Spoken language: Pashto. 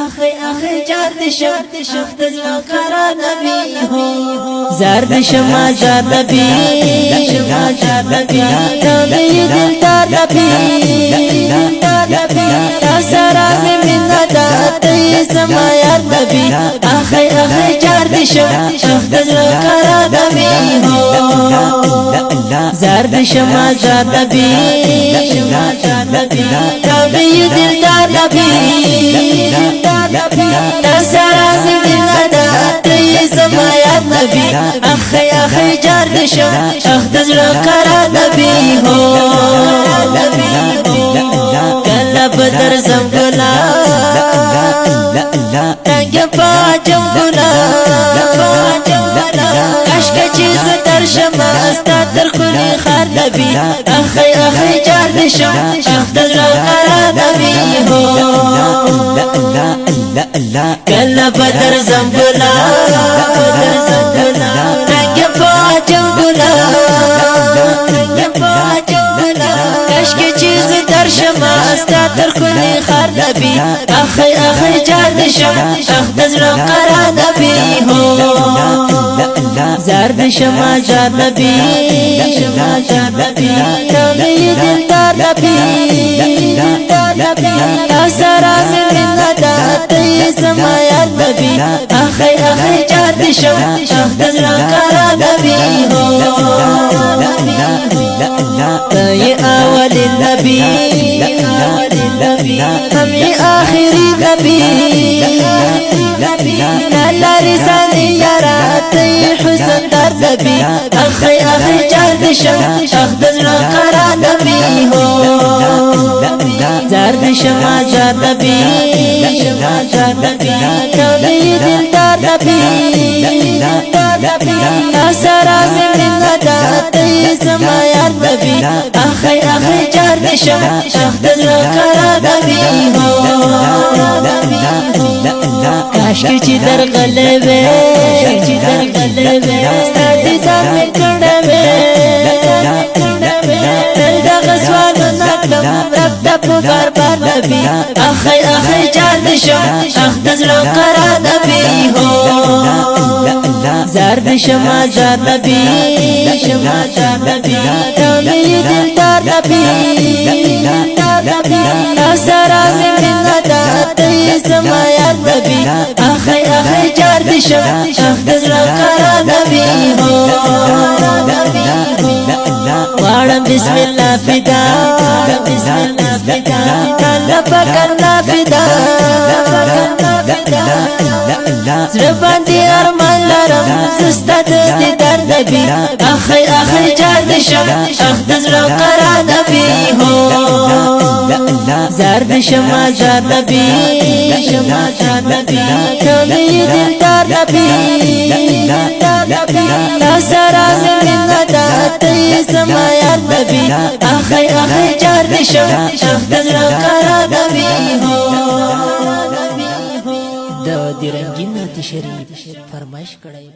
اخی جات شخت زکرا نبی ہو زرد شما زاد نبی شما زاد نبی نبی دلدار نبی سراز من ندات سما یار نبی اخی جات شخت زکرا نبی ہو زرد شما زاد نبی شما زاد نبی نبی دلدار نبی سراز من ندات سما یار نبی اخی جات شخت زکرا نبی ہو کلا بدر زمگلا تنگ پاچم گلا کشک چیز در شماستا در خلی خار نبی اخی جان شخت زکرا نبی ہو کلا بدر زمگلا تنگ پاچم گلا کشک چیز در شماستا در خلی خار نبی اخی جان شخت زکرا نبی ہو زرد شما زاد نبی شما زاد نبی نبی دلدار نبی سراز من ندات سما یار نبی اخی جان شخت زکرا نبی ہو یہ اول نبی ہم یہ آخری نبی لالا رسالی یارات حسن دار نبی اخی جان شخت زکرا نبی ہو زرد شما زاد نبی شما زاد نبی نبی دلدار نبی سراز من ندات سما یار نبی اخی جان شخت زکرا نبی ہو کاشکی چی در قلبه ستادی دار میں کڑوے دل دا غسوانو نکلم رب دا پکار بار نبی اخی جان شخت زکرا نبی ہو زرد شما زاد نبی شما زاد نبی نبی دلدار نبی سراز من ندات سما یار نبی اخی جان شخت زکرا نبی ہو وارم بسم اللہ فدا کلا پکرنا فدا زرباندی ارمان لرم سستا دستی در نبی اخی جان شخت زکرا نبی ہو زرد شما زاد نبی شما زاد نبی نبی دلدار نبی سراز من ندات سما یار نبی اخی جان شخت زکرا نبی ہو د رنگین شریف فرمائش کړی